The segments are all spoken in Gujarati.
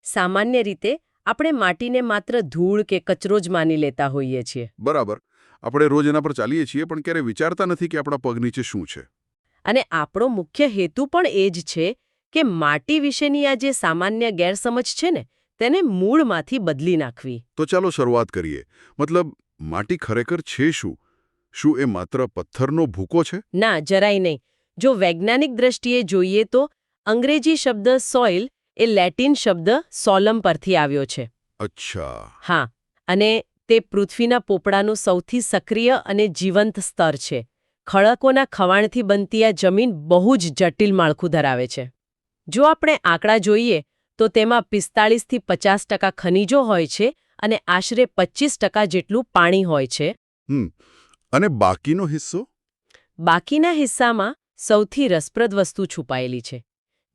સામાન્ય રીતે આપણે માટીને માત્ર ધૂળ કે કચરો જ માની લેતા હોઈએ છીએ. બરાબર. આપણે રોજ એના પર ચાલીએ છીએ પણ ક્યારેય વિચારતા નથી કે આપણા પગ નીચે શું છે. અને આપણો મુખ્ય હેતુ પણ એ જ છે કે માટી વિશેની આ જે સામાન્ય ગેરસમજ છે ને તેને મૂળમાંથી બદલી નાખવી. તો ચાલો શરૂઆત કરીએ. મતલબ માટી ખરેખર છે શું? શું એ માત્ર પથ્થરનો ભૂકો છે? ના, જરાય નહીં. જો વૈજ્ઞાનિક દ્રષ્ટિએ જોઈએ તો અંગ્રેજી શબ્દ સોઇલ એ લેટિન શબ્દ સોલમ પરથી આવ્યો છે. અચ્છા. હા, અને તે પૃથ્વીના પોપડાનું સૌથી સક્રિય અને જીવંત સ્તર છે. ખડકોના ખવાણથી બનતી આ જમીન બહુ જ જટિલ માળખું ધરાવે છે. જો આપણે આંકડા જોઈએ તો તેમાં 45થી 50% ખનિજો હોય છે અને આશરે 25% જેટલું પાણી હોય છે. અને બાકીનો હિસ્સો? બાકીના હિસ્સામાં સૌથી રસપ્રદ વસ્તુ છુપાયેલી છે.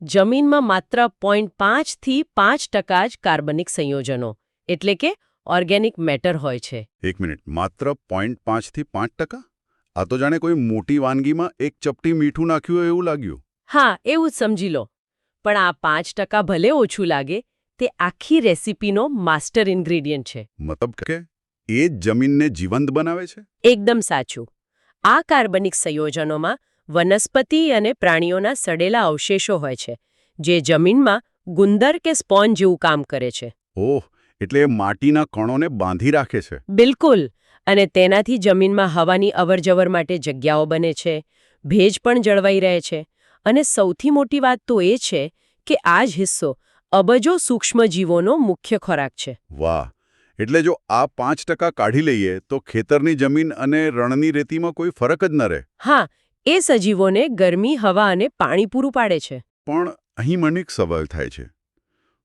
જમીનમાં માત્ર 0.5 થી 5% જ કાર્બનિક સંયોજનો એટલે કે ઓર્ગેનિક મેટર હોય છે. એક મિનિટ, માત્ર 0.5 થી 5%? આ તો જાણે કોઈ મોટી વાનગીમાં એક ચપટી મીઠું નાખ્યું હોય એવું લાગ્યું. હા, એવું જ સમજી લો. પણ આ 5% ભલે ઓછું લાગે, તે આખી રેસીપીનો માસ્ટર ઇન્ગ્રેડિયન્ટ છે. મતલબ કે એ જ જમીનને જીવંત બનાવે છે? એકદમ સાચું. આ કાર્બનિક સંયોજનોમાં વનસ્પતિ અને પ્રાણીઓના સડેલા અવશેષો હોય છે, જે જમીનમાં ગુંદર કે સ્પોન્જ જેવું કામ કરે છે. ઓહ, એટલે એ માટીના કણોને બાંધી રાખે છે. બિલકુલ. અને તેનાથી જમીનમાં હવાની અવરજવર માટે જગ્યાઓ બને છે, ભેજ પણ જળવાઈ રહે છે. અને સૌથી મોટી વાત તો એ છે કે આ જ હિસ્સો અબજો સૂક્ષ્મજીવોનો મુખ્ય ખોરાક છે. વાહ! એટલે જો આ 5% કાઢી લઈએ તો ખેતરની જમીન અને રણની રેતીમાં કોઈ ફરક જ ન રહે. હા, એ સજીવોને ગરમી, હવા અને પાણી પૂરું પાડે છે. પણ અહીં મને એક સવાલ થાય છે.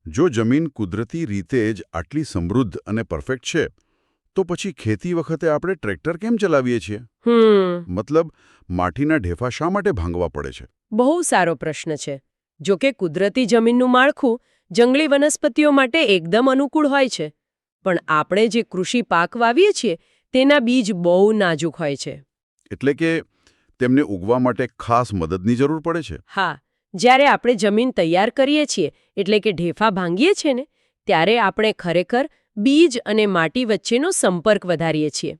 જો જમીન કુદરતી રીતે જ આટલી સમૃદ્ધ અને પરફેક્ટ છે, તો પછી ખેતી વખતે આપણે ટ્રેક્ટર કેમ ચલાવીએ છીએ? મતલબ માટીના ઢેફા શા માટે ભાંગવા પડે છે? બહુ સારો પ્રશ્ન છે. જો કે કુદરતી જમીનનું માળખું જંગલી વનસ્પતિઓ માટે એકદમ અનુકૂળ હોય છે, પણ આપણે જે કૃષિ પાક વાવીએ છીએ તેના બીજ બહુ નાજુક હોય છે. એટલે કે તેમને ઉગવા માટે ખાસ મદદની જરૂર પડે છે. હા, જ્યારે આપણે જમીન તૈયાર કરીએ છીએ એટલે કે ઢેફા ભાંગીએ છીએ ને, ત્યારે આપણે ખરેખર બીજ અને માટી વચ્ચેનો સંપર્ક વધારીએ છીએ.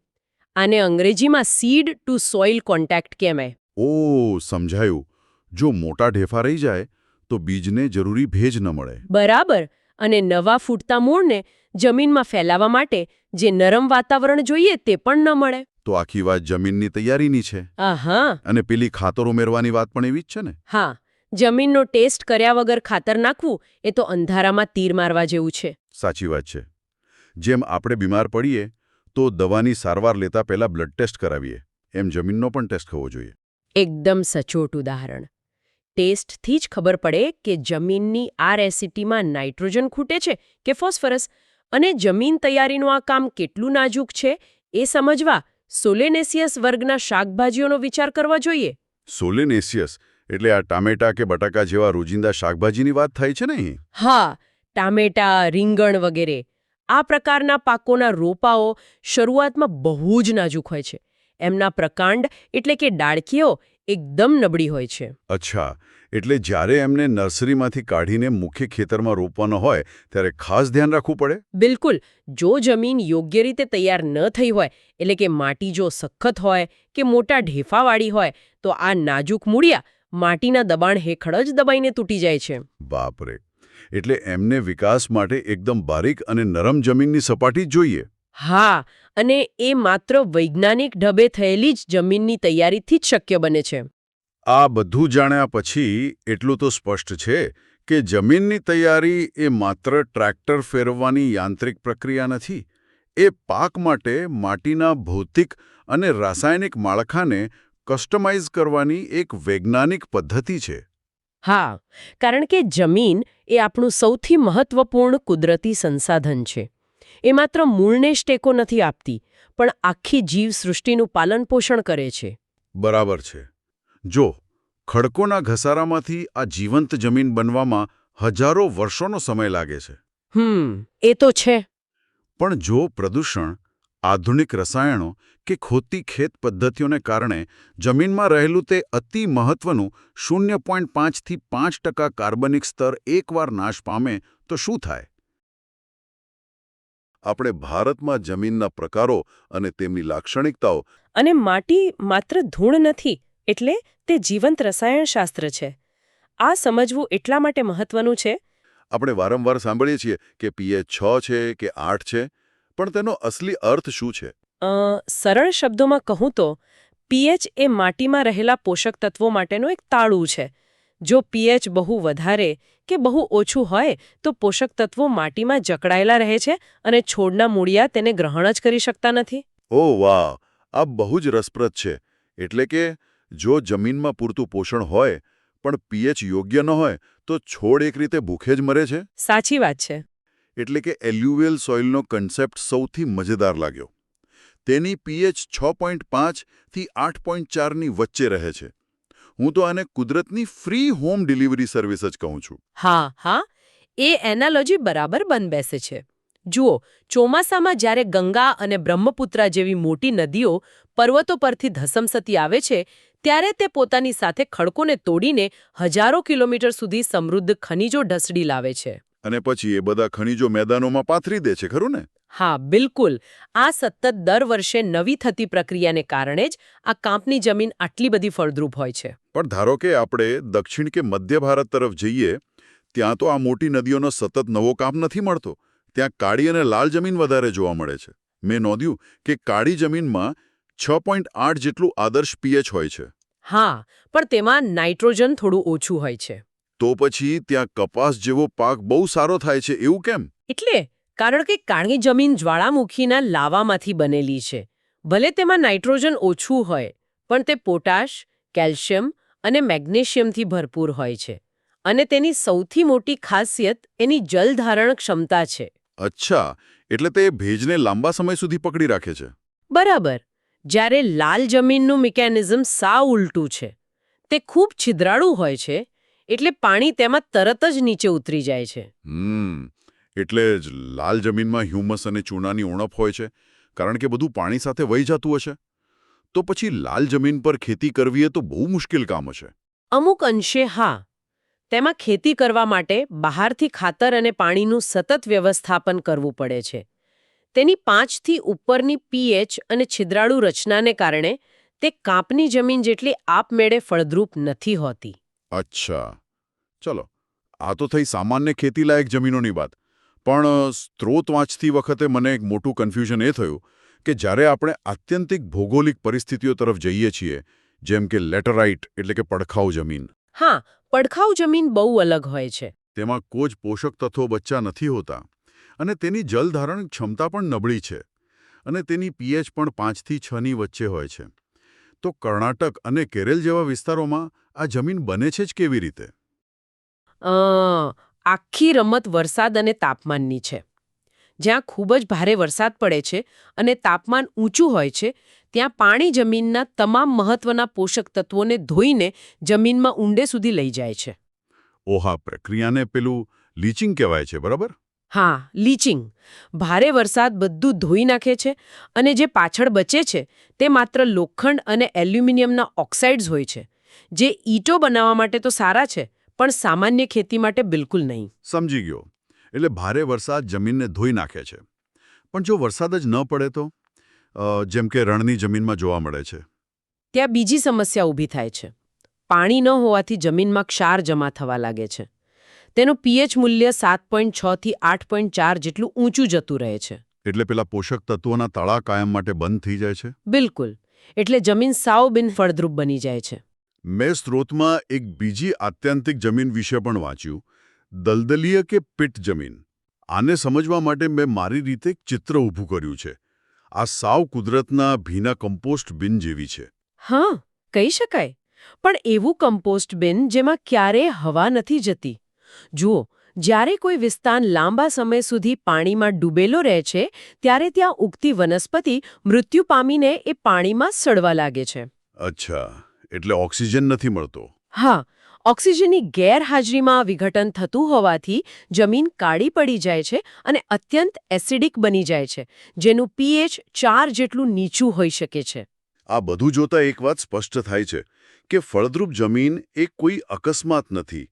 આને અંગ્રેજીમાં સીડ ટુ સોઇલ કોન્ટેક્ટ કહેવાય. ઓહ, સમજાયું. જો મોટા ઢેફા રહી જાય તો બીજને જરૂરી ભેજ ન મળે. બરાબર. અને નવા ફૂટતા મૂળને જમીનમાં ફેલાવા માટે જે નરમ વાતાવરણ જોઈએ તે પણ ન મળે. તો આખી વાત જમીનની તૈયારીની છે. આહા. અને પેલી ખાતર ઉમેરવાની વાત પણ એવી જ છે ને? હા, જમીનનો ટેસ્ટ કર્યા વગર ખાતર નાખવું એ તો અંધારામાં તીર મારવા જેવું છે. સાચી વાત છે. જેમ આપણે બીમાર પડીએ તો દવાની સારવાર લેતા પહેલા બ્લડ ટેસ્ટ કરાવીએ, એમ જમીનનો પણ ટેસ્ટ થવો જોઈએ. એકદમ સચોટ ઉદાહરણ. ટેસ્ટથી જ ખબર પડે કે જમીનની આ રેસિપીમાં નાઇટ્રોજન ખૂટે છે કે ફોસ્ફરસ, અને જમીન તૈયારીનું આ કામ કેટલું નાજુક છે એ સમજવા સોલેનેસિયસ વર્ગના શાકભાજીઓનો વિચાર કરવા જોઈએ. સોલેનેસિયસ એટલે આ ટામેટા કે બટાકા જેવા રોજિંદા શાકભાજીની વાત થાય છે ને? હા, ટામેટા, રીંગણ વગેરે. આ પ્રકારના પાકોના રોપાઓ શરૂઆતમાં બહુ જ નાજુક હોય છે. એમના પ્રકાંડ એટલે કે ડાળખીઓ એકદમ નબળી હોય છે. અચ્છા, એટલે જ્યારે એમને નર્સરીમાંથી કાઢીને મુખ્ય ખેતરમાં રોપવાનો હોય ત્યારે ખાસ ધ્યાન રાખવું પડે? બિલકુલ. જો જમીન યોગ્ય રીતે તૈયાર ન થઈ હોય, એટલે કે માટી જો સખત હોય કે મોટા ઢેફાવાળી હોય, તો આ નાજુક મૂળિયા માટીના દબાણ હેઠળ જ દબાઈને તૂટી જાય છે. બાપરે! એટલે એમને વિકાસ માટે એકદમ બારીક અને નરમ જમીનની સપાટી જોઈએ. હા, અને એ માત્ર વૈજ્ઞાનિક ઢબે થયેલી જ જમીનની તૈયારીથી જ શક્ય બને છે. આ બધું જાણ્યા પછી એટલું તો સ્પષ્ટ છે કે જમીનની તૈયારી એ માત્ર ટ્રેક્ટર ફેરવવાની યાંત્રિક પ્રક્રિયા નથી. એ પાક માટે માટીના ભૌતિક અને રાસાયણિક માળખાને કસ્ટમાઇઝ કરવાની એક વૈજ્ઞાનિક પદ્ધતિ છે. હા, કારણ કે જમીન એ આપણું સૌથી મહત્વપૂર્ણ કુદરતી સંસાધન છે. એ માત્ર મૂળને જ ટેકો નથી આપતી, પણ આખી જીવસૃષ્ટિનું પાલનપોષણ કરે છે. બરાબર છે. જો ખડકોના ઘસારામાંથી આ જીવંત જમીન બનવામાં હજારો વર્ષોનો સમય લાગે છે. એ તો છે. પણ જો પ્રદૂષણ, આધુનિક રસાયણો કે ખોટી ખેત પદ્ધતિઓને કારણે જમીનમાં રહેલું તે અતિ મહત્વનું 0.5 થી 5% કાર્બનિક સ્તર એકવાર નાશ પામે તો શું થાય? આપણે ભારતમાં જમીનના પ્રકારો અને તેમની લાક્ષણિકતાઓ અને માટી માત્ર ધૂળ નથી, એટલે તે જીવંત રસાયણશાસ્ત્ર છે. આ સમજવું એટલા માટે મહત્વનું છે. આપણે વારંવાર સાંભળીએ છીએ કે pH 6 છે કે 8 છે, પણ તેનો અસલી અર્થ શું છે? સરળ શબ્દોમાં કહું તો પીએચ એ માટીમાં રહેલા પોષક તત્વો માટેનું એક તાળું છે. જો પીએચ બહુ વધારે કે બહુ ઓછું હોય તો પોષક તત્વો માટીમાં જકડાયેલા રહે છે અને છોડના મૂળિયા તેને ગ્રહણ જ કરી શકતા નથી. ઓહ વાહ, આ બહુ જ રસપ્રદ છે. એટલે કે જો જમીનમાં પૂરતું પોષણ હોય પણ pH યોગ્ય ન હોય તો છોડ એક રીતે ભૂખે જ મરે છે. સાચી વાત છે. એટલે કે એલ્યુવિયલ સોઇલનો કન્સેપ્ટ સૌથી મજેદાર લાગ્યો. તેની pH 6.5 થી 8.4 ની વચ્ચે રહે છે. હું તો આને કુદરતની ફ્રી હોમ ડિલિવરી સર્વિસ જ કહું છું. હા, એ એનાલોજી બરાબર બન બેસે છે. જુઓ, ચોમાસામાં જ્યારે ગંગા અને બ્રહ્મપુત્રા જેવી મોટી નદીઓ પર્વતો પરથી ધસમસતી આવે છે, ત્યારે તે પોતાની સાથે ખડકોને તોડીને હજારો કિલોમીટર સુધી સમૃદ્ધ ખનિજો ઢસડી લાવે છે. અને પછી એ બધા ખનિજો મેદાનોમાં પાથરી દે છે, ખરું ને? હા, બિલકુલ. આ સતત દર વર્ષે નવી થતી પ્રક્રિયાને કારણે જ આ કાંપની જમીન આટલી બધી ફળદ્રુપ હોય છે. પણ ધારો કે આપણે દક્ષિણ કે મધ્ય ભારત તરફ જઈએ, ત્યાં તો આ મોટી નદીઓનો સતત નવો કાંપ નથી મળતો. ત્યાં કાળી અને લાલ જમીન વધારે જોવા મળે છે. મેં નોંધ્યું કે કાળી જમીનમાં 6.8 જેટલું આદર્શ pH હોય છે. હા, પણ તેમાં નાઇટ્રોજન થોડું ઓછું હોય છે. તો પછી ત્યાં કપાસ જેવો પાક બહુ સારો થાય છે, એવું કેમ? એટલે કારણ કે કાળી જમીન જ્વાળામુખીના લાવામાંથી બનેલી છે. ભલે તેમાં નાઇટ્રોજન ઓછું હોય, પણ તે પોટાશ, કેલ્શિયમ અને મેગ્નેશિયમથી ભરપૂર હોય છે. અને તેની સૌથી મોટી ખાસિયત એની જલધારણ ક્ષમતા છે. અચ્છા, એટલે તે ભેજને લાંબા સમય સુધી પકડી રાખે છે. બરાબર. જ્યારે લાલ જમીનનું મિકેનિઝમ સાવ ઉલટું છે. તે ખૂબ છિદ્રાળુ હોય છે, એટલે પાણી તેમાં તરત જ નીચે ઉતરી જાય છે. એટલે જ લાલ જમીનમાં હ્યુમસ અને ચૂનાની ઉણપ હોય છે, કારણ કે બધું પાણી સાથે વહી જતું હશે. તો પછી લાલ જમીન પર ખેતી કરવી એ તો બહુ મુશ્કેલ કામ હશે. અમુક અંશે હા. તેમાં ખેતી કરવા માટે બહારથી ખાતર અને પાણીનું સતત વ્યવસ્થાપન કરવું પડે છે. તેની 5 થી ઉપરની pH અને છિદ્રાળુ રચનાને કારણે તે કાંપની જમીન જેટલી આપમેળે ફળદ્રુપ નથી હોતી. અચ્છા, ચલો, આ તો થઈ સામાન્ય ખેતીલાયક જમીનોની વાત. પણ સ્ત્રોત વાંચતી વખતે મને એક મોટું કન્ફ્યુઝન એ થયું કે જ્યારે આપણે આત્યંતિક ભૌગોલિક પરિસ્થિતિઓ તરફ જઈએ છીએ, જેમ કે લેટરાઇટ એટલે કે પડખાઉ જમીન. હા, પડખાઉ જમીન બહુ અલગ હોય છે. તેમાં કોઈ જ પોષક તત્વો બચ્ચા નથી હોતા અને તેની જલધારણ ક્ષમતા પણ નબળી છે અને તેની pH પણ 5 થી 6 ની વચ્ચે હોય છે. તો કર્ણાટક અને કેરળ જેવા વિસ્તારોમાં આ જમીન બને છે જ કેવી રીતે? આખી રમત વરસાદ અને તાપમાનની છે. જ્યાં ખૂબ જ ભારે વરસાદ પડે છે અને તાપમાન ઊંચું હોય છે, ત્યાં પાણી જમીનના તમામ મહત્વના પોષક તત્વોને ધોઈને જમીનમાં ઊંડે સુધી લઈ જાય છે. ઓહા, પ્રક્રિયાને પેલું લીચિંગ કહેવાય છે, બરાબર? હા, લીચિંગ. ભારે વરસાદ બધું ધોઈ નાખે છે અને જે પાછળ બચે છે તે માત્ર લોખંડ અને એલ્યુમિનિયમના ઓક્સાઇડ્સ હોય છે, જે ઈંટો બનાવવા માટે તો સારા છે, પણ સામાન્ય ખેતી માટે બિલકુલ નહીં. સમજી ગયો. એટલે ભારે વરસાદ જમીનને ધોઈ નાખે છે. પણ જો વરસાદ જ ન પડે તો? જેમ કે રણની જમીનમાં જોવા મળે છે. ત્યાં બીજી સમસ્યા ઊભી થાય છે. પાણી ન હોવાથી જમીનમાં ક્ષાર જમા થવા લાગે છે. તેનું pH મૂલ્ય 7.6 થી 8.4 જેટલું ઊંચું જતું રહે છે. એટલે પેલા પોષક તત્વોના તળા કાયમ માટે બંધ થઈ જાય છે? બિલકુલ. એટલે જમીન સાવ બિનફળદ્રુપ બની જાય છે. મેં સ્ત્રોતમાં એક બીજી આત્યંતિક જમીન વિશે પણ વાંચ્યું, દલદલીય કે પિટ જમીન. આને સમજવા માટે મેં મારી રીતે એક ચિત્ર ઊભું કર્યું છે. આ સાવ કુદરતના ભીના કમ્પોસ્ટ બિન જેવી છે. હા, કહી શકાય. પણ એવું કમ્પોસ્ટ બિન જેમાં ક્યારેય હવા નથી જતી. જુઓ, જ્યારે કોઈ વિસ્તાર લાંબા સમય સુધી પાણીમાં ડૂબેલો રહે છે, ત્યારે ત્યાં ઉગતી વનસ્પતિ મૃત્યુ પામીને એ પાણીમાં સડવા લાગે છે. અચ્છા, એટલે ઓક્સિજન નથી મળતો. હા, ઓક્સિજનની ગેરહાજરીમાં વિઘટન થતું હોવાથી જમીન કાળી પડી જાય છે અને અત્યંત એસિડિક બની જાય છે, જેનું pH 4 જેટલું નીચું હોઈ શકે છે. આ બધું જોતા એક વાત સ્પષ્ટ થાય છે કે ફળદ્રુપ જમીન એ કોઈ અકસ્માત નથી.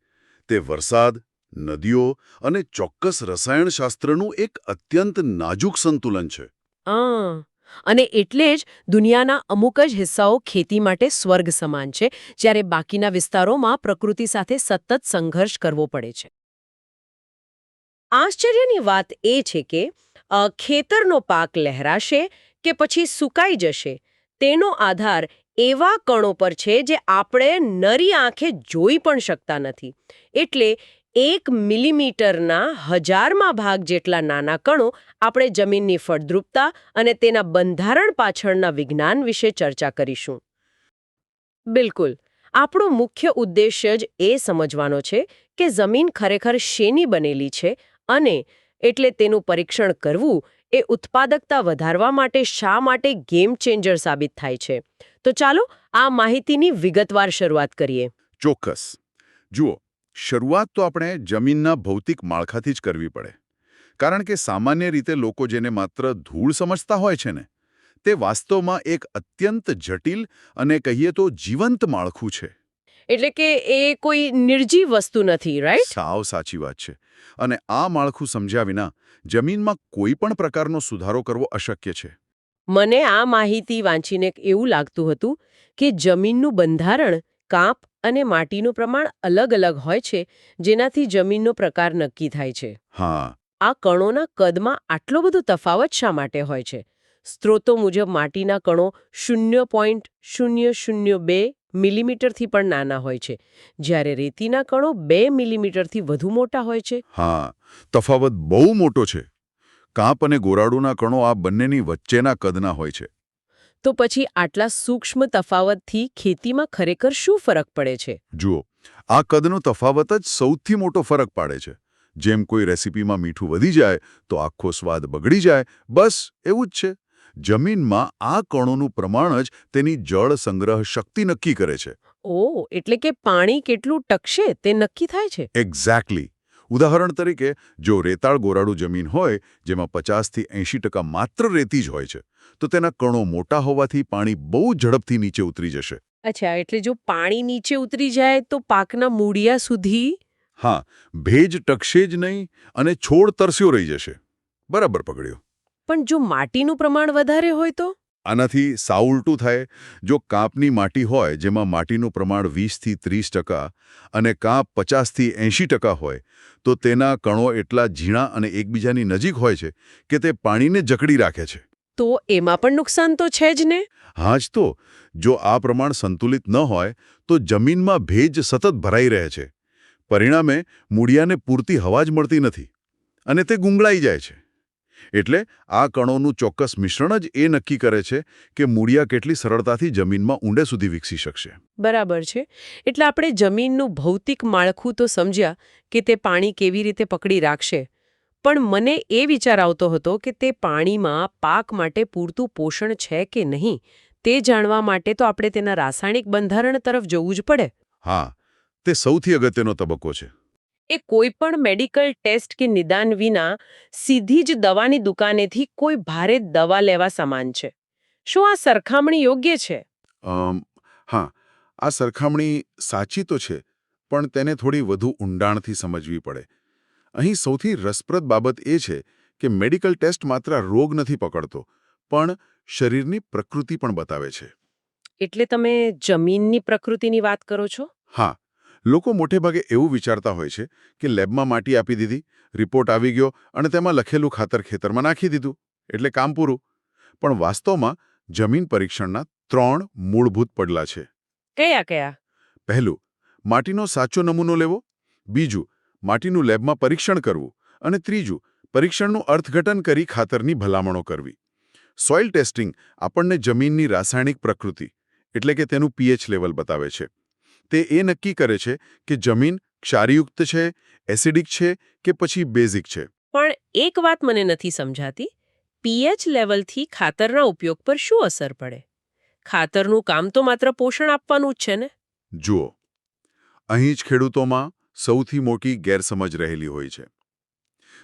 તે વરસાદ, નદીઓ અને ચોક્કસ રસાયણશાસ્ત્રનું એક અત્યંત નાજુક સંતુલન છે. અને એટલે જ દુનિયાના અમુક જ હિસ્સાઓ ખેતી માટે સ્વર્ગ સમાન છે, જ્યારે બાકીના વિસ્તારોમાં પ્રકૃતિ સાથે સતત સંઘર્ષ કરવો પડે છે. આશ્ચર્યની વાત એ છે કે ખેતરનો પાક લહેરાશે કે પછી સુકાઈ જશે તેનો આધાર એવા કણો પર છે જે આપણે નરી આંખે જોઈ પણ શકતા નથી. એટલે 1 મિલીમીટરના 1000માં ભાગ જેટલા નાના કણો આપણે જમીનની ફળદ્રુપતા અને તેના બંધારણ પાછળના વિજ્ઞાન વિશે ચર્ચા કરીશું. બિલકુલ. આપણો મુખ્ય ઉદ્દેશ્ય જ એ સમજવાનો છે કે જમીન ખરેખર શેની બનેલી છે અને એટલે તેનું પરીક્ષણ કરવું એ ઉત્પાદકતા વધારવા માટે શા માટે ગેમ ચેન્જર સાબિત થાય છે. તો ચાલો આ માહિતીની વિગતવાર શરૂઆત કરીએ. ચોક્કસ. જુઓ, શરૂઆત તો આપણે જમીનના ભૌતિક માળખાથી જ કરવી પડે. કારણ કે સામાન્ય રીતે લોકો જેને માત્ર ધૂળ સમજતા હોય છે ને, તે વાસ્તવમાં એક અત્યંત જટિલ અને કહીએ તો જીવંત માળખું છે. એટલે કે એ કોઈ નિર્જીવ વસ્તુ નથી, રાઈટ? સાવ સાચી વાત છે. અને આ માળખું સમજ્યા વિના જમીનમાં કોઈ પણ પ્રકારનો સુધારો કરવો અશક્ય છે. મને આ માહિતી વાંચીને એવું લાગતું હતું કે જમીનનું બંધારણ, કાંપ અને માટીનું પ્રમાણ અલગ-અલગ હોય છે, જેનાથી જમીનનો પ્રકાર નક્કી થાય છે. હા. આ કણોના કદમાં આટલો બધો તફાવત શા માટે હોય છે? સ્ત્રોતો મુજબ માટીના કણો 0.002 મિલીમીટરથી પણ નાના હોય છે, જ્યારે રેતીના કણો 2 મિલીમીટરથી વધુ મોટા હોય છે. હા, તફાવત બહુ મોટો છે. કાંપ અને ગોરાડુના કણો આ બંનેની વચ્ચેના કદના હોય છે. તો પછી આટલા સૂક્ષ્મ તફાવતથી ખેતીમાં ખરેખર શું ફરક પડે છે? જુઓ, આ કદનો તફાવત જ સૌથી મોટો ફરક પાડે છે. જેમ કોઈ રેસીપીમાં મીઠું વધી જાય તો આખો સ્વાદ બગડી જાય, બસ એવું જ છે. જમીનમાં આ કણોનું પ્રમાણ જ તેની જળ સંગ્રહ શક્તિ નક્કી કરે છે. ઓહ, એટલે કે પાણી કેટલું ટકશે તે નક્કી થાય છે. એક્ઝેક્ટલી. ઉદાહરણ તરીકે, જો રેતાળ ગોરાડું જમીન હોય જેમાં 50થી 80% માત્ર રેતી જ હોય છે, તો તેના કણો મોટા હોવાથી પાણી બહુ ઝડપથી નીચે ઉતરી જશે. અચ્છા, એટલે જો પાણી નીચે ઉતરી જાય તો પાકના મૂળિયા સુધી. હા, ભેજ ટકશે જ નહીં અને છોડ તરસ્યો રહી જશે. બરાબર પકડ્યો. પણ જો માટીનું પ્રમાણ વધારે હોય તો? આનાથી સાવ ઉલટું થાય. જો કાંપની માટી હોય જેમાં માટીનું પ્રમાણ 20થી 30% અને કાંપ 50થી 80% હોય, તો તેના કણો એટલા ઝીણા અને એકબીજાની નજીક હોય છે કે તે પાણીને જકડી રાખે છે. તો એમાં પણ નુકસાન તો છે જ ને. હા જ તો. જો આ પ્રમાણ સંતુલિત ન હોય તો જમીનમાં ભેજ સતત ભરાઈ રહે છે. પરિણામે મૂળિયાને પૂરતી હવા જ મળતી નથી અને તે ગુંગળાઈ જાય છે. એટલે આ કણોનું ચોક્કસ મિશ્રણ જ એ નક્કી કરે છે કે મૂળિયા કેટલી સરળતાથી જમીનમાં ઊંડે સુધી વિકસી શકશે. બરાબર છે. એટલે આપણે જમીનનું ભૌતિક માળખું તો સમજ્યા કે તે પાણી કેવી રીતે પકડી રાખશે, પણ મને એ વિચાર આવતો હતો કે તે પાણીમાં પાક માટે પૂરતું પોષણ છે કે નહીં તે જાણવા માટે તો આપણે તેના રાસાયણિક બંધારણ તરફ જવું જ પડે. હા, તે સૌથી અગત્યનો તબક્કો છે. એ કોઈ પણ મેડિકલ ટેસ્ટ કે નિદાન વિના સીધી જ દવાની દુકાનેથી કોઈ ભારે દવા લેવા સમાન છે. શું આ સરખામણી યોગ્ય છે? હા, આ સરખામણી સાચી તો છે, પણ તેને થોડી વધુ ઊંડાણથી સમજવી પડે. અહીં સૌથી રસપ્રદ બાબત એ છે કે મેડિકલ ટેસ્ટ માત્ર રોગ નથી પકડતો, પણ શરીરની પ્રકૃતિ પણ બતાવે છે. એટલે તમે જમીનની પ્રકૃતિની વાત કરો છો? હા, લોકો મોટેભાગે એવું વિચારતા હોય છે કે લેબમાં માટી આપી દીધી, રિપોર્ટ આવી ગયો અને તેમાં લખેલું ખાતર ખેતરમાં નાખી દીધું, એટલે કામ પૂરું. પણ વાસ્તવમાં જમીન પરીક્ષણના 3 મૂળભૂત પગલાં છે. કયા કયા? પહેલું, માટીનો સાચો નમૂનો લેવો. બીજું, માટીનું લેબમાં પરીક્ષણ કરવું. અને ત્રીજું, પરીક્ષણનું અર્થઘટન કરી ખાતરની ભલામણો કરવી. સોઇલ ટેસ્ટિંગ આપણને જમીનની રાસાયણિક પ્રકૃતિ એટલે કે તેનું pH લેવલ બતાવે છે. તે એ નક્કી કરે છે કે જમીન ક્ષારયુક્ત છે, એસિડિક છે કે પછી બેઝિક છે. પણ એક વાત મને નથી સમજાતી. pH લેવલથી ખાતરના ઉપયોગ પર શું અસર પડે? ખાતરનું કામ તો માત્ર પોષણ આપવાનું જ છે ને? જુઓ, અહીં જ ખેડૂતોમાં સૌથી મોટી ગેરસમજ રહેલી હોય છે.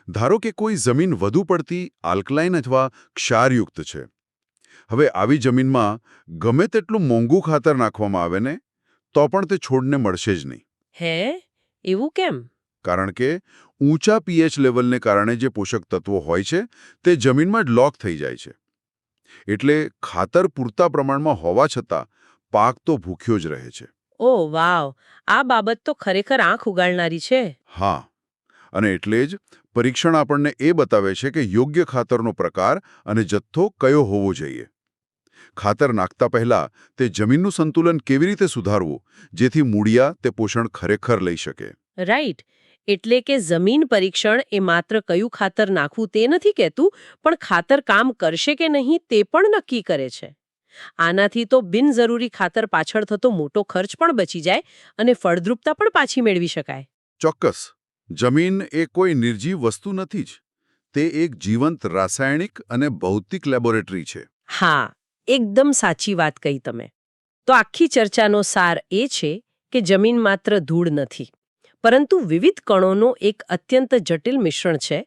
ધારો કે કોઈ જમીન વધુ પડતી આલ્કલાઇન અથવા ક્ષારયુક્ત છે. હવે આવી જમીનમાં ગમે તેટલું મોંઘું ખાતર નાખવામાં આવે ને, તો પણ તે છોડને મળશે જ નહીં. હે? એવું કેમ? કારણ કે ઊંચા પીએચ લેવલને કારણે જે પોષક તત્વો હોય છે તે જમીનમાં જ લોક થઈ જાય છે. એટલે ખાતર પૂરતા પ્રમાણમાં હોવા છતાં પાક તો ભૂખ્યો જ રહે છે. ઓહ વાવ, આ બાબત તો ખરેખર આંખ ઉગાડનારી છે. હા, અને એટલે જ પરીક્ષણ આપણને એ બતાવે છે કે યોગ્ય ખાતરનો પ્રકાર અને જથ્થો કયો હોવો જોઈએ. ખાતર નાખતા પહેલા તે જમીનનું સંતુલન કેવી રીતે સુધારવું જેથી મૂળિયા તે પોષણ ખરેખર લઈ શકે. રાઈટ. એટલે કે જમીન પરીક્ષણ એ માત્ર કયું ખાતર નાખવું તે નથી કહેતું, પણ ખાતર કામ કરશે કે નહીં તે પણ નક્કી કરે છે. આનાથી તો બિનજરૂરી ખાતર પાછળ થતો મોટો ખર્ચ પણ બચી જાય અને ફળદ્રુપતા પણ પાછી મેળવી શકાય. ચોક્કસ. જમીન એ કોઈ નિર્જીવ વસ્તુ નથી જ. તે એક જીવંત રાસાયણિક અને ભૌતિક લેબોરેટરી છે. હા, એકદમ સાચી વાત કહી તમે. તો આખી ચર્ચાનો સાર એ છે કે જમીન માત્ર ધૂળ નથી, પરંતુ વિવિધ કણોનો એક અત્યંત જટિલ મિશ્રણ છે,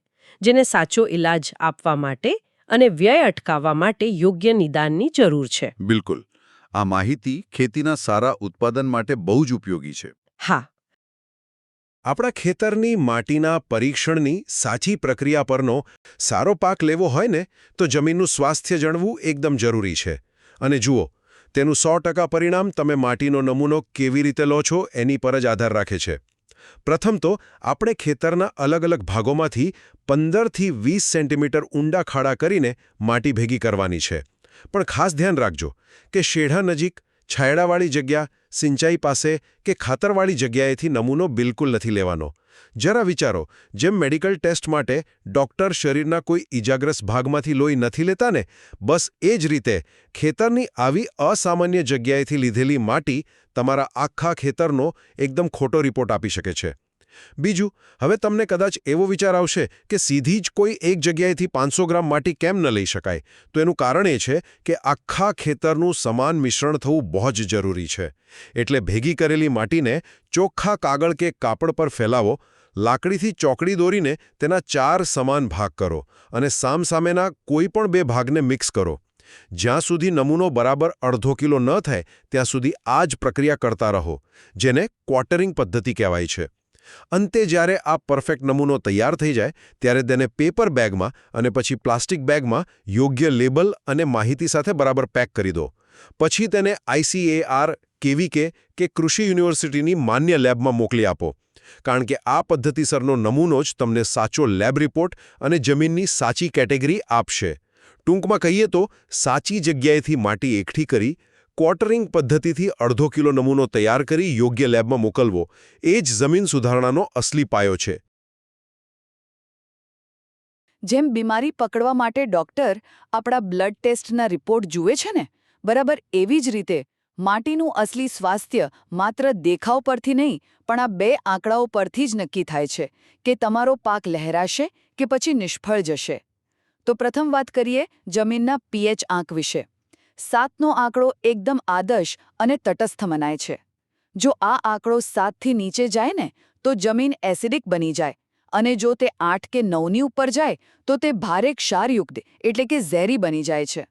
જેને સાચો ઇલાજ આપવા માટે અને વ્યય અટકાવવા માટે યોગ્ય નિદાનની જરૂર છે. બિલકુલ. આ માહિતી ખેતીના સારા ઉત્પાદન માટે બહુ જ ઉપયોગી છે. હા. આપણા ખેતરની માટીના પરીક્ષણની સાચી પ્રક્રિયા પરનો સારો પાક લેવો હોય ને તો જમીનનું સ્વાસ્થ્ય જાણવું એકદમ જરૂરી છે. અને જુઓ, તેનું 100% પરિણામ તમે માટીનો નમૂનો કેવી રીતે લો છો એની પર જ આધાર રાખે છે. પ્રથમ તો આપણે ખેતરના અલગ અલગ ભાગોમાંથી 15થી 20 સેન્ટીમીટર ઊંડા ખાડા કરીને માટી ભેગી કરવાની છે. પણ ખાસ ધ્યાન રાખજો કે શેઢા નજીક, છાયડાવાળી જગ્યા, સિંચાઈ પાસે કે ખાતરવાળી જગ્યાએથી નમૂનો બિલકુલ નથી લેવાનો. જરા વિચારો, જેમ મેડિકલ ટેસ્ટ માટે ડોક્ટર શરીરના કોઈ ઈજાગ્રસ્ત ભાગમાંથી લોહી નથી લેતા ને, બસ એ જ રીતે ખેતરની આવી અસામાન્ય જગ્યાએથી લીધેલી માટી તમારા આખા ખેતરનો એકદમ ખોટો રિપોર્ટ આપી શકે છે. બીજું, હવે તમને કદાચ એવો વિચાર આવશે કે સીધી જ કોઈ એક જગ્યાએથી 500 ગ્રામ માટી કેમ ન લઈ શકાય? તો એનું કારણ એ છે કે આખા ખેતરનું સમાન મિશ્રણ થવું બહુ જ જરૂરી છે. એટલે ભેગી કરેલી માટીને ચોખ્ખા કાગળ કે કાપડ પર ફેલાવો, લાકડીથી ચોકડી દોરીને તેના 4 સમાન ભાગ કરો અને સામસામેના કોઈ પણ 2 ભાગને મિક્સ કરો. જ્યાં સુધી નમૂનો બરાબર અડધો કિલો ન થાય ત્યાં સુધી આ જ પ્રક્રિયા કરતા રહો, જેને ક્વોટરિંગ પદ્ધતિ કહેવાય છે. અંતે જ્યારે આ પરફેક્ટ નમૂનો તૈયાર થઈ જાય ત્યારે તેને પેપર બેગમાં અને પછી પ્લાસ્ટિક બેગમાં યોગ્ય લેબલ અને માહિતી સાથે બરાબર પેક કરી દો. પછી તેને ICAR, KVK કે કૃષિ યુનિવર્સિટીની માન્ય લેબમાં મોકલી આપો. કારણ કે આ પદ્ધતિસરનો નમૂનો જ તમને સાચો લેબ રિપોર્ટ અને જમીનની સાચી કેટેગરી આપશે. ટૂંકમાં કહીએ તો સાચી જગ્યાએથી માટી એકઠી કરી, ક્વોટરિંગ પદ્ધતિથી અડધો કિલો નમૂનો તૈયાર કરી યોગ્ય લેબમાં મોકલવો, એ જ જમીન સુધારણાનો અસલી પાયો છે. જેમ બીમારી પકડવા માટે ડોક્ટર આપણા બ્લડ ટેસ્ટના રિપોર્ટ જુએ છે ને, બરાબર એવી જ રીતે માટીનું અસલી સ્વાસ્થ્ય માત્ર દેખાવ પરથી નહીં, પણ આ 2 આંકડાઓ પરથી જ નક્કી થાય છે કે તમારો પાક લહેરાશે કે પછી નિષ્ફળ જશે. તો પ્રથમ વાત કરીએ જમીનના પીએચ આંક વિશે. 7નો આંકડો એકદમ આદર્શ અને તટસ્થ મનાય છે. જો આ આંકડો 7થી નીચે જાય ને તો જમીન એસિડિક બની જાય, અને જો તે 8 કે 9ની ઉપર જાય તો તે ભારે ક્ષારયુક્ત એટલે કે ઝેરી બની જાય છે.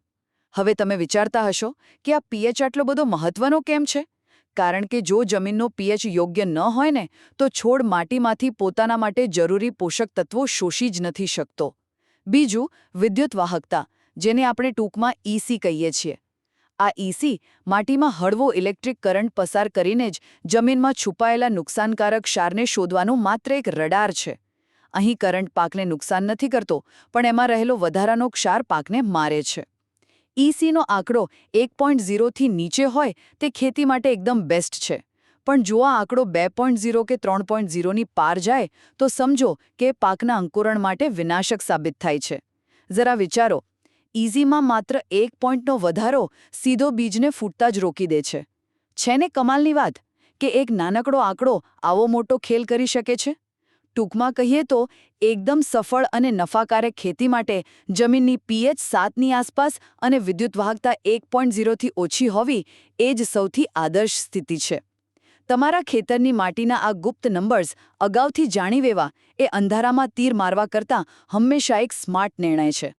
હવે તમે વિચારતા હશો કે આ પીએચ આટલો બધો મહત્વનો કેમ છે? કારણ કે જો જમીનનો પીએચ યોગ્ય ન હોય ને તો છોડ માટીમાંથી પોતાના માટે જરૂરી પોષક તત્વો શોષી જ નથી શકતો. બીજું, વિદ્યુત વાહકતા, જેને આપણે ટૂંકમાં EC કહીએ છીએ. આ EC માટીમાં હળવો ઇલેક્ટ્રિક કરંટ પસાર કરીને જ જમીનમાં છુપાયેલા નુકસાનકારક ક્ષારને શોધવાનું માત્ર એક રડાર છે. અહીં કરંટ પાકને નુકસાન નથી કરતો, પણ એમાં રહેલો વધારાનો ક્ષાર પાકને મારે છે. ECનો આંકડો 1.0થી નીચે હોય તે ખેતી માટે એકદમ બેસ્ટ છે. પણ જો આ આંકડો 2.0 કે 3.0ની પાર જાય તો સમજો કે પાકના અંકુરણ માટે વિનાશક સાબિત થાય છે. જરા વિચારો, ECમાં માત્ર 1 પોઈન્ટનો વધારો સીધો બીજને ફૂટતા જ રોકી દે છે. છે ને કમાલની વાત કે એક નાનકડો આંકડો આવો મોટો ખેલ કરી શકે છે? ટૂંકમાં કહીએ તો એકદમ સફળ અને નફાકારક ખેતી માટે જમીનની પીએચ 7ની આસપાસ અને વિદ્યુત વાહકતા 1.0થી ઓછી હોવી એ જ સૌથી આદર્શ સ્થિતિ છે. તમારા ખેતરની માટીના આ ગુપ્ત નંબર્સ અગાઉથી જાણી લેવા એ અંધારામાં તીર મારવા કરતાં હંમેશા એક સ્માર્ટ નિર્ણય છે.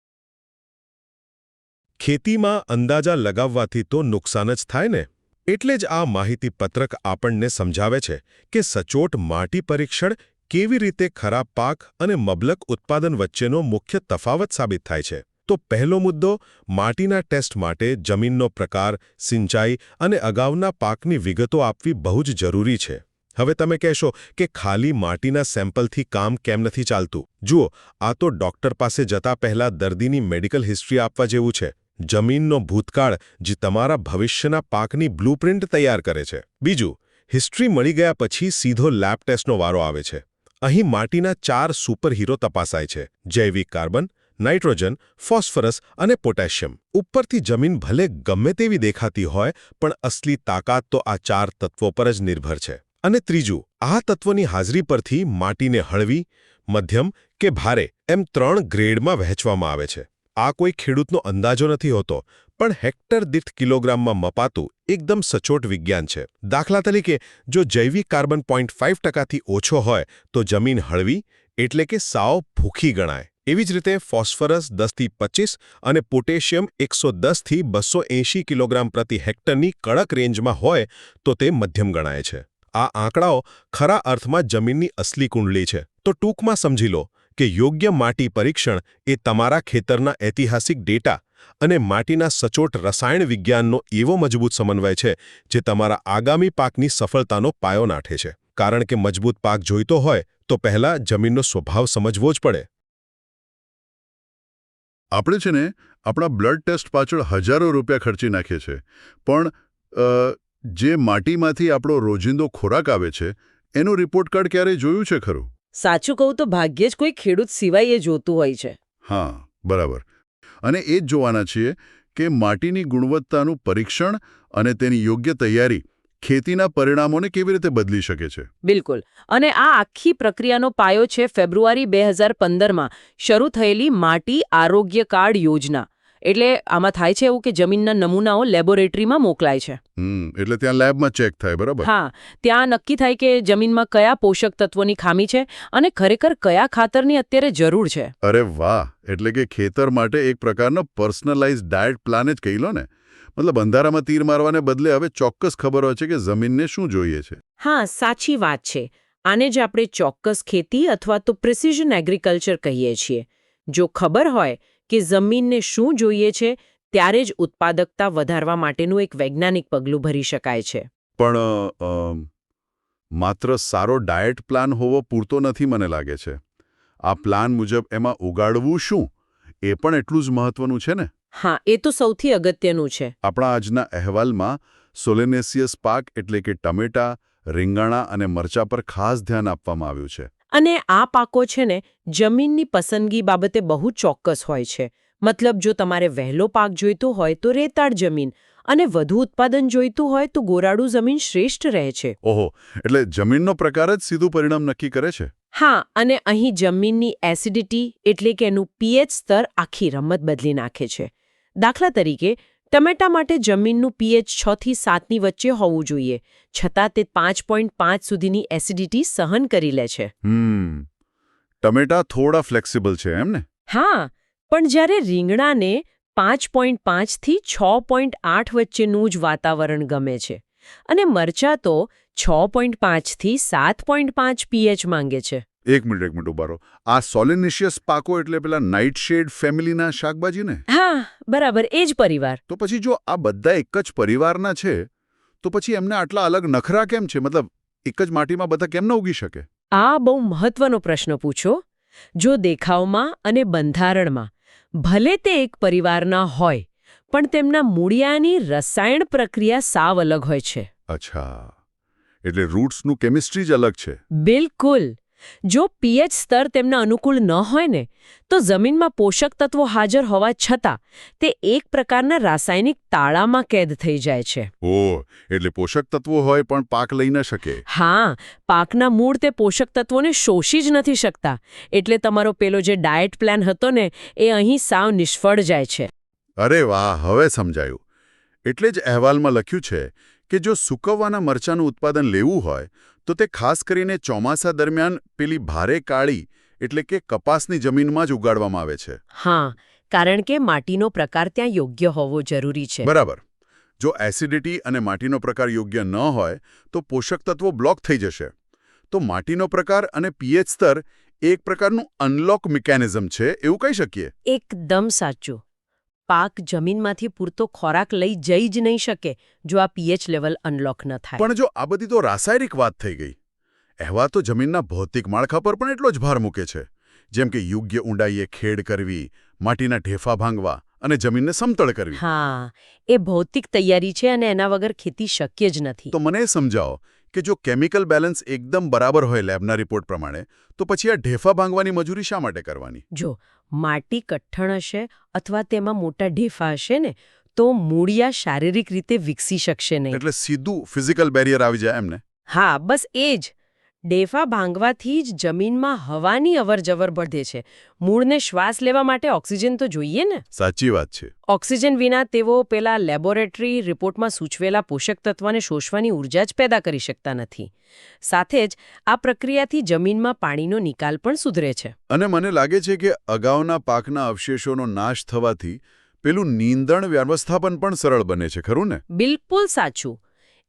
ખેતીમાં અંદાજા લગાવવાથી તો નુકસાન જ થાય ને. એટલે જ આ માહિતી પત્રક આપણને સમજાવે છે કે સચોટ માટી પરીક્ષણ કેવી રીતે ખરાબ પાક અને મબલક ઉત્પાદન વચ્ચેનો મુખ્ય તફાવત સાબિત થાય છે. તો પહેલો મુદ્દો, માટીના ટેસ્ટ માટે જમીનનો પ્રકાર, સિંચાઈ અને અગાઉના પાકની વિગતો આપવી બહુ જ જરૂરી છે. હવે તમે કહેશો કે ખાલી માટીના સેમ્પલથી કામ કેમ નથી ચાલતું? જુઓ, આ તો ડોક્ટર પાસે જતા પહેલા દર્દીની મેડિકલ હિસ્ટ્રી આપવા જેવું છે. જમીનનો ભૂતકાળ જે તમારા ભવિષ્યના પાકની બ્લુપ્રિન્ટ તૈયાર કરે છે. બીજું, હિસ્ટ્રી મળી ગયા પછી સીધો લેબ ટેસ્ટનો વારો આવે છે. અહીં માટીના 4 સુપરહીરો તપાસાય છે: જૈવિક કાર્બન, નાઇટ્રોજન, ફોસ્ફરસ અને પોટેશિયમ. ઉપરથી જમીન ભલે ગમે તેવી દેખાતી હોય, પણ અસલી તાકાત તો આ 4 તત્વો પર જ નિર્ભર છે. અને ત્રીજું, આ તત્વોની હાજરી પરથી માટીને હળવી, મધ્યમ કે ભારે એમ 3 ગ્રેડમાં વહેંચવામાં આવે છે. આ કોઈ ખેડૂતનો અંદાજો નથી હોતો, પણ હેક્ટર દીઠ કિલોગ્રામમાં મપાતું એકદમ સચોટ વિજ્ઞાન છે. દાખલા તરીકે, જો જૈવિક કાર્બન 0.5%થી ઓછો હોય તો જમીન હળવી, એટલે કે સાવ ભૂખી ગણાય. એવી જ રીતે ફોસ્ફરસ 10થી 25 અને પોટેશિયમ 110થી 280 કિલોગ્રામ પ્રતિ હેક્ટરની કડક રેન્જમાં હોય તો તે મધ્યમ ગણાય છે. આ આંકડાઓ ખરા અર્થમાં જમીનની અસલી કુંડળી છે. તો ટૂંકમાં સમજી લો કે યોગ્ય માટી પરીક્ષણ એ તમારા ખેતરના ઐતિહાસિક ડેટા અને માટીના સચોટ રસાયણ વિજ્ઞાનનો એવો મજબૂત સમન્વય છે જે તમારા આગામી પાકની સફળતાનો પાયો નાખે છે. કારણ કે મજબૂત પાક જોઈતો હોય તો પહેલા જમીનનો સ્વભાવ સમજવો જ પડે. આપણે છે ને આપણા બ્લડ ટેસ્ટ પાછળ હજારો રૂપિયા ખર્ચી નાખીએ છીએ, પણ જે માટીમાંથી આપણો રોજિંદો ખોરાક આવે છે એનો રિપોર્ટ કાર્ડ ક્યારેય જોયું છે ખરું? સાચું કહું તો ભાગ્યે જ કોઈ ખેડૂત સિવાય એ જોતું હોય છે. હા, બરાબર. અને એ જ જોવાના છીએ કે માટીની ગુણવત્તાનું પરીક્ષણ અને તેની યોગ્ય તૈયારી ખેતીના પરિણામોને કેવી રીતે બદલી શકે છે. બિલકુલ. અને આ આખી પ્રક્રિયાનો પાયો છે ફેબ્રુઆરી 2015માં શરૂ થયેલી માટી આરોગ્ય કાર્ડ યોજના. એટલે આમાં થાય છે એવું કે જમીનના નમૂનાઓ લેબોરેટરીમાં મોકલાય છે. એટલે ત્યાં લેબમાં ચેક થાય, બરાબર? હા, ત્યાં નક્કી થાય કે જમીનમાં કયા પોષક તત્વોની ખામી છે અને ખરેખર કયા ખાતરની અત્યારે જરૂર છે. અરે વાહ! એટલે કે ખેતર માટે એક પ્રકારનો પર્સનલાઇઝ ડાયટ પ્લાન જ કહી લો ને. મતલબ અંધારામાં તીર મારવાને બદલે હવે ચોક્કસ ખબર હોય છે કે જમીનને શું જોઈએ છે. હા, સાચી વાત છે. આને જ આપણે ચોક્કસ ખેતી અથવા તો પ્રિસિઝન એગ્રીકલ્ચર કહીએ છીએ. જો ખબર હોય કે જમીનને શું જોઈએ છે, ત્યારે જ ઉત્પાદકતા વધારવા માટેનું એક વૈજ્ઞાનિક પગલું ભરી શકાય છે. પણ માત્ર સારો ડાયટ પ્લાન હોવો પૂરતો નથી મને લાગે છે. આ પ્લાન મુજબ એમાં ઉગાડવું શું એ પણ એટલું જ મહત્વનું છે ને? હા, એ તો સૌથી અગત્યનું છે. આપણા આજના અહેવાલમાં સોલેનેસિયસ પાક એટલે કે ટમેટા, રીંગણા અને મરચા પર ખાસ ધ્યાન આપવામાં આવ્યું છે. અને આ પાકો છે ને જમીનની પસંદગી બાબતે બહુ ચોક્કસ હોય છે. મતલબ જો તમારે વહેલો પાક જોઈતો હોય તો રેતાળ જમીન અને વધુ ઉત્પાદન જોઈતું હોય તો ગોરાડું જમીન શ્રેષ્ઠ રહે છે. ઓહો, એટલે જમીનનો પ્રકાર જ સીધું પરિણામ નક્કી કરે છે. હા, અને અહીં જમીનની એસિડિટી એટલે કે એનું પીએચ સ્તર આખી રમત બદલી નાખે છે. દાખલા તરીકે, ટમેટા માટે જમીનનું પીએચ 6 થી 7ની વચ્ચે હોવું જોઈએ, છતાં તે 5.5 સુધીની એસિડિટી સહન કરી લે છે. ટમેટા થોડા ફ્લેક્સિબલ છે એમ ને? હા, પણ જ્યારે રીંગણાને 5.5 થી 6.8 વચ્ચેનું જ વાતાવરણ ગમે છે અને મરચા તો 6.5 થી 7.5 પીએચ માંગે છે. એક મિનિટ ઉભા રહો. આ સોલેનેસિયસ પાકો એટલે પેલા નાઇટશેડ ફેમિલીના શાકભાજી ને? હા, બરાબર, એ જ પરિવાર. તો પછી જો આ બધા એક જ પરિવારના છે તો પછી એમને આટલા અલગ નખરા કેમ છે? મતલબ એક જ માટીમાં બધા કેમ ન ઉગી શકે? આ બહુ મહત્વનો પ્રશ્ન પૂછો. જો દેખાવમાં અને બંધારણમાં ભલે તે એક પરિવારના હોય, પણ તેમના મૂળિયાની રસાયણ પ્રક્રિયા સાવ અલગ હોય છે. અચ્છા, એટલે રૂટ્સનું કેમિસ્ટ્રી જ અલગ છે. બિલકુલ. જો પીએચ સ્તર તેમના અનુકૂળ ન હોય ને તો જમીનમાં પોષક તત્વો હાજર હોવા છતાં તે એક પ્રકારના રાસાયણિક તાળામાં કેદ થઈ જાય છે. ઓહ, એટલે પોષક તત્વો હોય પણ પાક લઈ ન શકે. હા, પાકના મૂળ તે પોષક તત્વોને શોષી જ નથી શકતા. એટલે તમારો પેલો જે ડાયટ પ્લાન હતો ને એ અહીં સાવ નિષ્ફળ જાય છે. અરે વાહ, હવે સમજાયું. એટલે જ અહેવાલમાં લખ્યું છે કે જો સૂકવવાના મરચાનું ઉત્પાદન લેવું હોય તો તે ખાસ કરીને ચોમાસા દરમિયાન પેલી ભારે કાળી એટલે કે કપાસની જમીનમાં જ ઉગાડવામાં આવે છે. હા, કારણ કે માટીનો પ્રકાર ત્યાં યોગ્ય હોવો જરૂરી છે. બરાબર. જો એસિડિટી અને માટીનો પ્રકાર યોગ્ય ન હોય તો પોષક તત્વો બ્લોક થઈ જશે. તો માટીનો પ્રકાર અને પીએચ સ્તર એક પ્રકારનું અનલોક મિકેનિઝમ છે એવું કહી શકીએ. એકદમ સાચું. પાક જમીનમાંથી પૂરતો ખોરાક લઈ જઈ જ નહીં શકે જો આ પીએચ લેવલ અનલોક ન થાય. પણ જો આ બધી તો રાસાયણિક વાત થઈ ગઈ. અહેવાલ તો જમીનના ભૌતિક માળખા પર પણ એટલો જ ભાર મૂકે છે. જેમ કે યોગ્ય ઊંડાઈએ ખેડ કરવી, માટીના ઢેફા ભાંગવા અને જમીનને સમતળ કરવી. હા, એ ભૌતિક તૈયારી છે અને એના વગર ખેતી શક્ય જ નથી. તો મને એ સમજાવો કે જો કેમિકલ બેલેન્સ એકદમ બરાબર હોય લેબના રિપોર્ટ પ્રમાણે, તો પછી આ ઢેફા ભાંગવાની મજૂરી શા માટે કરવાની? જો માટી કઠણ હશે અથવા તેમાં મોટા ઢેફા હશે ને તો મૂળિયા શારીરિક રીતે વિકસી શકશે નહીં. એટલે સીધું ફિઝિકલ બેરિયર આવી જાય એમને? હા, બસ એ જ. ઢેફા ભાંગવાથી જ જમીનમાં હવાની અવરજવર વધે છે. મૂળને શ્વાસ લેવા માટે ઓક્સિજન તો જોઈએ ને. સાચી વાત છે. ઓક્સિજન વિના તેઓ પેલા લેબોરેટરી રિપોર્ટમાં સૂચવેલા પોષક તત્વને શોષવાની ઉર્જા જ પેદા કરી શકતા નથી. સાથે જ આ પ્રક્રિયાથી જમીનમાં પાણીનો નિકાલ પણ સુધરે છે. અને મને લાગે છે કે અગાઉના પાકના અવશેષોનો નાશ થવાથી પેલું નીંદણ વ્યવસ્થાપન પણ સરળ બને છે, ખરું ને? બિલકુલ સાચું.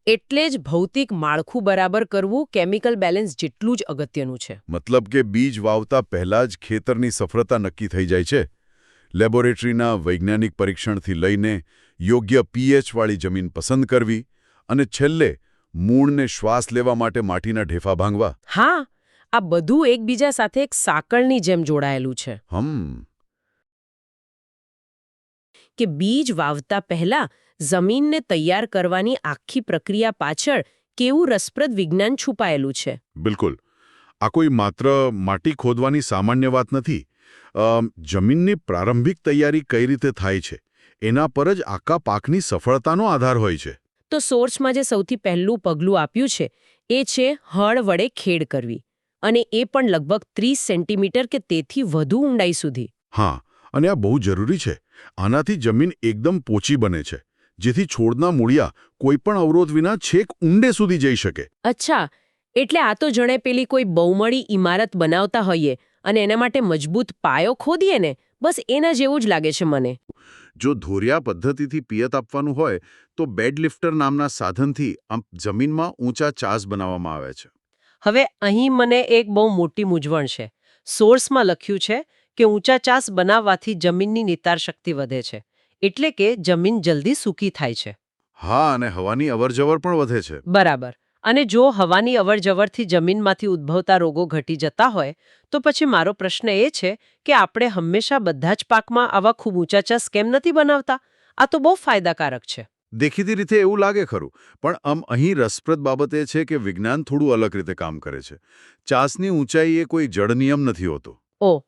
એટલે જ ભૌતિક માળખું બરાબર કરવું કેમિકલ બેલેન્સ જેટલું જ અગત્યનું છે. મતલબ કે બીજ વાવતા પહેલા જ ખેતરની સફળતા નક્કી થઈ જાય છે. લેબોરેટરીના વૈજ્ઞાનિક પરીક્ષણથી લઈને યોગ્ય પીએચવાળી જમીન પસંદ કરવી અને છેલ્લે મૂળને શ્વાસ લેવા માટે માટીના ઢેફા ભાંગવા. હા, આ બધું એકબીજા સાથે એક સાંકળની જેમ જોડાયેલું છે. કે બીજ વાવતા પહેલા જમીનને તૈયાર કરવાની આખી પ્રક્રિયા પાછળ કેવું રસપ્રદ વિજ્ઞાન છુપાયેલું છે. બિલકુલ. આ કોઈ માત્ર માટી ખોદવાની સામાન્ય વાત નથી. જમીનની પ્રારંભિક તૈયારી કઈ રીતે થાય છે એના પર જ આખા પાકની સફળતાનો આધાર હોય છે. તો સોર્સમાં જે સૌથી પહેલું પગલું આપ્યું છે એ છે હળ વડે ખેડ કરવી, અને એ પણ લગભગ 30 સેન્ટીમીટર કે તેથી વધુ ઊંડાઈ સુધી. હા, અને આ બહુ જરૂરી છે. આનાથી જમીન એકદમ પોચી બને છે, જેથી છોડના મૂળિયા કોઈપણ અવરોધ વિના છેક ઊંડે સુધી જઈ શકે. અચ્છા, એટલે આ તો જણે પેલી કોઈ બહુમળી ઇમારત બનાવતા હોઈએ અને એના માટે મજબૂત પાયો ખોદીએ ને, બસ એના જેવું જ લાગે છે મને. જો ધોરિયા પદ્ધતિથી પિયત આપવાનું હોય તો બેડલિફ્ટર નામના સાધનથી જમીનમાં ઊંચા ચાસ બનાવવામાં આવે છે. હવે અહીં મને એક બહુ મોટી મૂંઝવણ છે. સોર્સમાં લખ્યું છે કે ઊંચા ચાસ બનાવવાથી જમીનની નિતાર શક્તિ વધે છે, એટલે કે જમીન જલ્દી સૂકી થાય છે. હા, અને હવાની અવરજવર પણ વધે છે. બરાબર. અને જો હવાની અવરજવરથી જમીનમાંથી ઉદ્ભવતા રોગો ઘટી જતા હોય તો પછી મારો પ્રશ્ન એ છે કે આપણે હંમેશા બધા જ પાકમાં આવા ખૂબ ઊંચા ચાસ કેમ નથી બનાવતા? આ તો બહુ ફાયદાકારક છે. દેખીતી રીતે એવું લાગે ખરું, પણ અહીં રસપ્રદ બાબત એ છે કે વિજ્ઞાન થોડું અલગ રીતે કામ કરે છે. ચાસની ઊંચાઈ એ કોઈ જડ નિયમ નથી હોતો. ઓહ,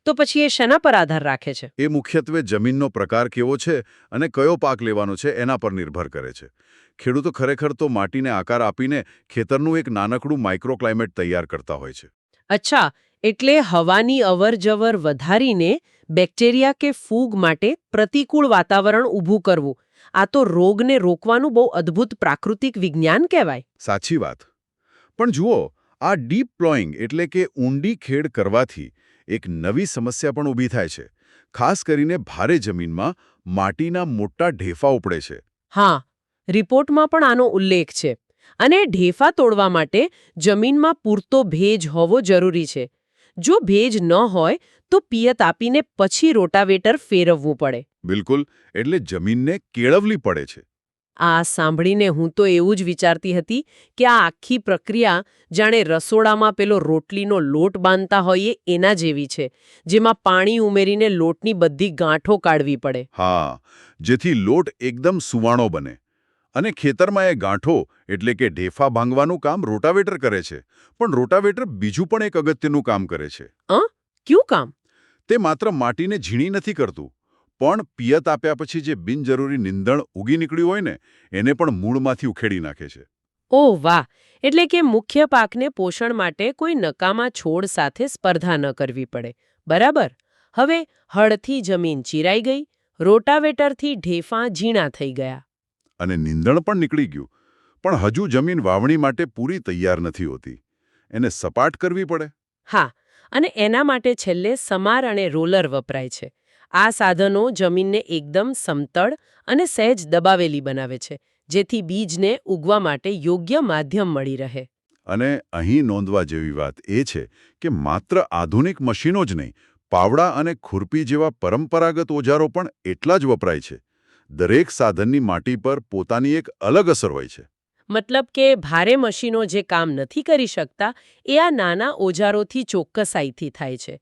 તો પછી એ શેના પર આધાર રાખે છે? એ મુખ્યત્વે જમીનનો પ્રકાર કેવો છે અને કયો પાક લેવાનો છે એના પર નિર્ભર કરે છે. ખેડૂતો ખરેખર તો માટીને આકાર આપીને ખેતરનું એક નાનકડું માઇક્રોક્લાઇમેટ તૈયાર કરતા હોય છે. અચ્છા, એટલે હવાની અવરજવર વધારીને બેક્ટેરિયા કે ફૂગ માટે પ્રતિકૂળ વાતાવરણ ઊભું કરવું, આ તો રોગને રોકવાનું બહુ અદ્ભુત પ્રાકૃતિક વિજ્ઞાન કહેવાય. સાચી વાત. પણ જુઓ, આ ડીપ પ્લોઈંગ એટલે કે ઊંડી ખેડ કરવાથી એક નવી સમસ્યા પણ ઊભી થાય છે. ખાસ કરીને ભારે જમીનમાં માટીના મોટા ઢેફા ઉપડે છે. હા, રિપોર્ટમાં પણ આનો ઉલ્લેખ છે. અને ઢેફા તોડવા માટે જમીનમાં પૂરતો ભેજ હોવો જરૂરી છે. જો ભેજ ન હોય તો પિયત આપીને પછી રોટાવેટર ફેરવવું પડે. બિલકુલ, એટલે જમીનને કેળવવી પડે છે. આ સાંભળીને હું તો એવું જ વિચારતી હતી કે આ આખી પ્રક્રિયા જાણે રસોડામાં પેલો રોટલીનો લોટ બાંધતા હોઈએ એના જેવી છે, જેમાં પાણી ઉમેરીને લોટની બધી ગાંઠો કાઢવી પડે. હા, જેથી લોટ એકદમ સુવાણો બને. અને ખેતરમાં એ ગાંઠો એટલે કે ઢેફા ભાંગવાનું કામ રોટાવેટર કરે છે. પણ રોટાવેટર બીજું પણ એક અગત્યનું કામ કરે છે. ક્યું કામ? તે માત્ર માટીને ઝીણી નથી કરતું, પણ પિયત આપ્યા પછી જે બિનજરૂરી નીંદણ ઉગી નીકળ્યું હોય ને એને પણ મૂળમાંથી ઉખેડી નાખે છે. ઓહ વાહ! એટલે કે મુખ્ય પાકને પોષણ માટે કોઈ નકામા છોડ સાથે સ્પર્ધા ન કરવી પડે. બરાબર. હવે હળથી જમીન ચીરાઈ ગઈ, રોટાવેટરથી ઢેફા ઝીણા થઈ ગયા. અને નીંદણ પણ નીકળી ગયું. પણ હજુ જમીન વાવણી માટે પૂરી તૈયાર નથી હોતી. એને સપાટ કરવી પડે. હા, અને એના માટે છેલ્લે સમાર અને રોલર વપરાય છે. આ સાધનો જમીનને એકદમ સમતળ અને સહેજ દબાવેલી બનાવે છે, જેથી બીજને ઉગવા માટે યોગ્ય માધ્યમ મળી રહે. અને અહીં નોંધવા જેવી વાત એ છે કે માત્ર આધુનિક મશીનો જ નહીં, પાવડા અને ખુરપી જેવા પરંપરાગત ઓજારો પણ એટલા જ વપરાય છે. દરેક સાધનની માટી પર પોતાની એક અલગ અસર હોય છે. મતલબ કે ભારે મશીનો જે કામ નથી કરી શકતા એ આ નાના ઓજારોથી ચોક્કસાઈથી થાય છે.